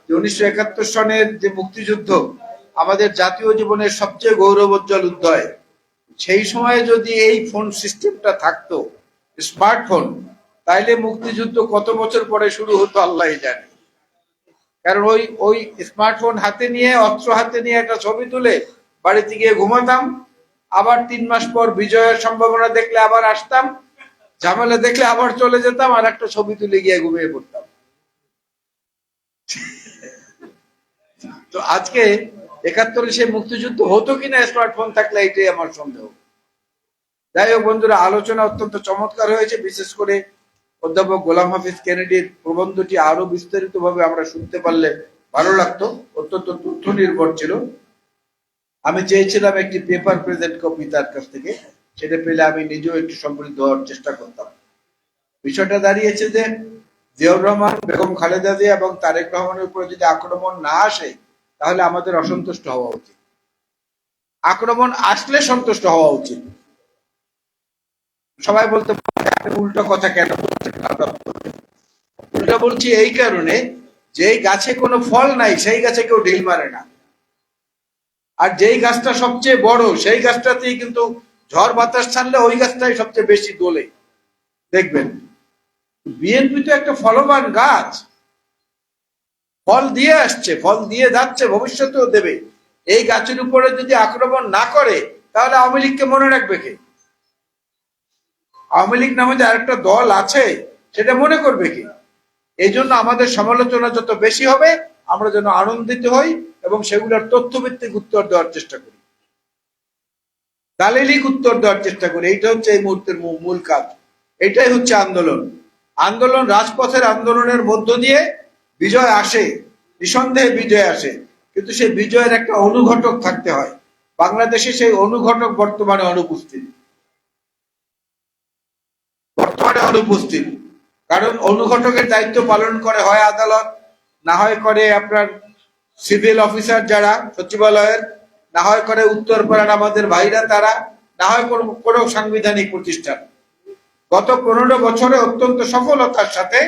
যে 1971 সনের যে মুক্তিযুদ্ধ আমাদের জাতীয় জীবনের সবচেয়ে গৌরবোজ্জ্বল অধ্যায়, সেই সময়ে যদি এই ফোন সিস্টেমটা থাকতো, স্মার্টফোন, তাইলে মুক্তিযুদ্ধ কত বছর পরে শুরু হতো আল্লাহ জানে। কারণ ওই ওই স্মার্টফোন হাতে নিয়ে, অস্ত্র হাতে নিয়ে একটা ছবি তুলে বাড়িতে গিয়ে ঘুমাতাম, আবার 3 মাস পর বিজয়ের সম্ভাবনা দেখলে আবার আসতাম, ঝামেলা দেখলে আবার চলে যেতাম, আর একটা ছবি তুলে গিয়ে ঘুমিয়ে পড়তাম। তো আজকে 71-এ সে মুক্তিযুদ্ধ হতো কিনা স্মার্টফোন থাকলে, এটাই আমার সন্দেহ। যাই হোক বন্ধুরা, আলোচনা অত্যন্ত চমৎকার হয়েছে। বিশেষ করে অধ্যাপক গোলাম হাফিজ কেনেডির প্রবন্ধটি আরো বিস্তারিত ভাবে আমরা শুনতে পারলে ভালো লাগতো। অত্যন্ত তথ্য নির্ভর ছিল। আমি চেয়েছিলাম একটি পেপার প্রেজেন্ট কপি তার কাছ থেকে, সেটা পেলে আমি নিজেও একটু সমৃদ্ধ হওয়ার চেষ্টা করতাম। বিষয়টা দাঁড়িয়েছে যে জিয়াউর রহমান, বেগম খালেদা জিয়া এবং তারেক রহমানের উপরে যদি আক্রমণ না আসে, তাহলে আমাদের অসন্তুষ্ট হওয়া উচিত। আক্রমণ আসলে সন্তুষ্ট হওয়া উচিত। সবাই বলতে পারে উল্টো কথা কেন বলছেন? উল্টা বলছি এই কারণে, যে গাছে কোনো ফল নাই সেই গাছে কেউ ঢিল মারে না, আর যেই গাছটা সবচেয়ে বড় সেই গাছটাতেই কিন্তু ঝড় বাতাস ছাড়লে ওই গাছটাই সবচেয়ে বেশি দোলে। দেখবেন বিএনপি তো একটা ফলবান গাছ, ফল দিয়ে আসছে, ফল দিয়ে যাচ্ছে, ভবিষ্যতেও দেবে। এই গাছের উপরে যদি আক্রমণ না করে, তাহলে আওয়ামী লীগকে মনে রাখবে কে? আওয়ামী লীগ নামে যে আরেকটা দল আছে, সেটা মনে করবে কি? এই জন্য আমাদের সমালোচনা যত বেশি হবে, আমরা যেন আনন্দিত হই এবং সেগুলোর তথ্যভিত্তিক উত্তর দেওয়ার চেষ্টা করি, দালিলিক উত্তর দেওয়ার চেষ্টা করি। এইটা হচ্ছে এই মুহূর্তের মূল কাজ। এটাই হচ্ছে আন্দোলন। আন্দোলন, রাজপথের আন্দোলনের মধ্য দিয়ে বিজয় আসে, নিঃসন্দেহে বিজয় আসে, কিন্তু সেই বিজয়ের একটা অনুঘটক থাকতে হয়। বাংলাদেশে সেই অনুঘটক বর্তমানে অনুপস্থিত। কারণ অনুঘটকের দায়িত্ব পালন করে হয় আদালত, না হয় করে আপনার সিভিল অফিসার যারা সচিবালয়ের, না হয় করে উত্তরপাড়ার আমাদের ভাইরা তারা, না হয় কোনো সাংবিধানিক প্রতিষ্ঠান। গত 15 বছরে অত্যন্ত সফলতার সাথে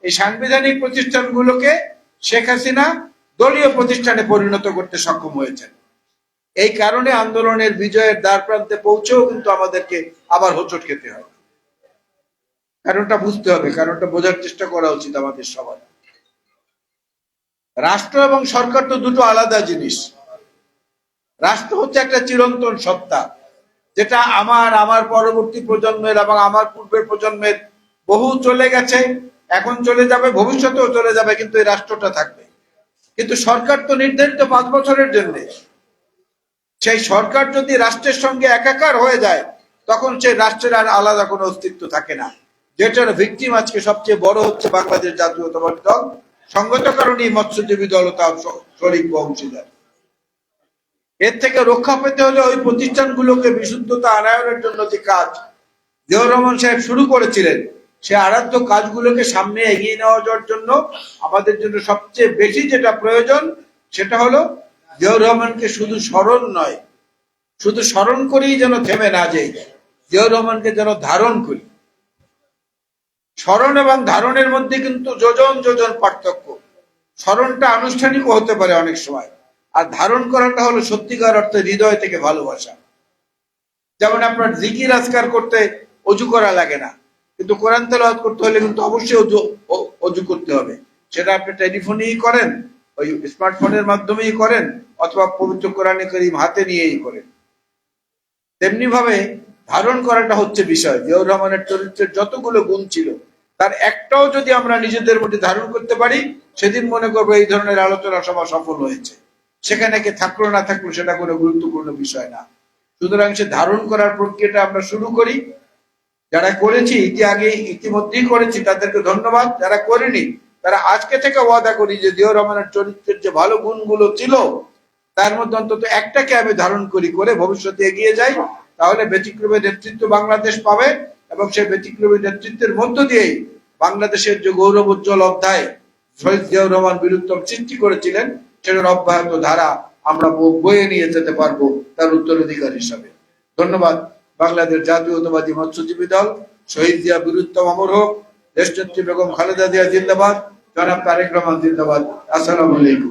এই সাংবিধানিক প্রতিষ্ঠানগুলোকে শেখ হাসিনা দলীয় প্রতিষ্ঠানে পরিণত করতে সক্ষম হয়েছেন। এই কারণে আন্দোলনের বিজয়ের দ্বার প্রান্তে পৌঁছেও কিন্তু আমাদেরকে আবার হোঁচট খেতে হয়। কারণটা বুঝতে হবে, কারণটা বোঝার চেষ্টা করা উচিত আমাদের সবার। রাষ্ট্র এবং সরকার তো দুটো আলাদা জিনিস। রাষ্ট্র হচ্ছে একটা চিরন্তন সত্তা, যেটা আমার পরবর্তী প্রজন্মের এবং আমার পূর্বের প্রজন্মের বহু চলে গেছে, এখন চলে যাবে, ভবিষ্যতেও চলে যাবে, কিন্তু এই রাষ্ট্রটা থাকবে। কিন্তু সরকার তো নির্ধারিত 5 বছরের জন্য। সেই সরকার যদি রাষ্ট্রের সঙ্গে একাকার হয়ে যায়, তখন সেই রাষ্ট্রের আর আলাদা কোনো অস্তিত্ব থাকে না, যেটার ভিকটিম আজকে সবচেয়ে বড় হচ্ছে বাংলাদেশ জাতীয়তাবাদী দল। সঙ্গত কারণেই মৎস্যজীবী দল তার শরিক অংশীদার। এর থেকে রক্ষা পেতে হলে ওই প্রতিষ্ঠানগুলোকে বিশুদ্ধতা আনায়নের জন্য যে কাজ জিয়াউর রহমান সাহেব শুরু করেছিলেন, সে আরাধ্য কাজগুলোকে সামনে এগিয়ে নেওয়ার জন্য আমাদের জন্য সবচেয়ে বেশি যেটা প্রয়োজন, সেটা হলো জিয়াউর রহমানকে শুধু স্মরণ নয়, শুধু স্মরণ করেই যেন থেমে না যাই, জিয়াউর রহমানকে যেন ধারণ করি। স্মরণ এবং ধারণের মধ্যে কিন্তু যোজন যোজন পার্থক্য। স্মরণটা আনুষ্ঠানিক হতে পারে অনেক সময়, আর ধারণ করাটা হলো সত্যিকার অর্থে হৃদয় থেকে ভালোবাসা। যেমন আপনার জিকির আজকার করতে অজু করা লাগে না, কিন্তু কোরআন তেলাওয়াত করতে হলে কিন্তু অবশ্যই অজু করতে হবে। সেটা আপনি টেলিফোনেই করেন, ওই স্মার্টফোনের মাধ্যমেই করেন, অথবা পবিত্র কোরআনে কারীম হাতে নিয়েই করেন। তেমনি ভাবে ধারণ করাটা হচ্ছে বিষয়। জিয়াউর রহমানের চরিত্রের যতগুলো গুণ ছিল, তার একটাও যদি আমরা নিজেদের মধ্যে ধারণ করতে পারি, সেদিন মনে করবো এই ধরনের আলোচনা সভা সফল হয়েছে। সেখানে কে থাকলো না থাকলো সেটা কোনো গুরুত্বপূর্ণ বিষয় না। সুতরাং সে ধারণ করার প্রক্রিয়াটা আমরা শুরু করি। যারা করেছি ইতিমধ্যেই করেছি তাদেরকে ধন্যবাদ, যারা করেনি তারা আজকে থেকে ওয়াদা করি যে জিয়াউর রহমানের চরিত্রের যে ভালো গুণগুলো ছিল, তার মধ্যে অন্তত একটাকে আমি ধারণ করে ভবিষ্যতে এগিয়ে যাই। তাহলে ব্যতিক্রমী নেতৃত্ব বাংলাদেশ পাবে, এবং সেই ব্যতিক্রমী নেতৃত্বের মধ্য দিয়েই বাংলাদেশের যে গৌরবোজ্জ্বল অধ্যায় শহীদ জিয়াউর রহমান বীরুত্তম সৃষ্টি করেছিলেন, সেটার অব্যাহত ধারা আমরা বয়ে নিয়ে যেতে পারবো তার উত্তরাধিকার হিসাবে। ধন্যবাদ। বাংলাদেশ জাতীয়তাবাদী মৎস্যজীবী দল। শহীদ জিয়া বীরুত্তম অমর হোক। দেশনেত্রী বেগম খালেদা জিয়া জিন্দাবাদ। জনাব তারেক রহমান জিন্দাবাদ। আসসালামু আলাইকুম।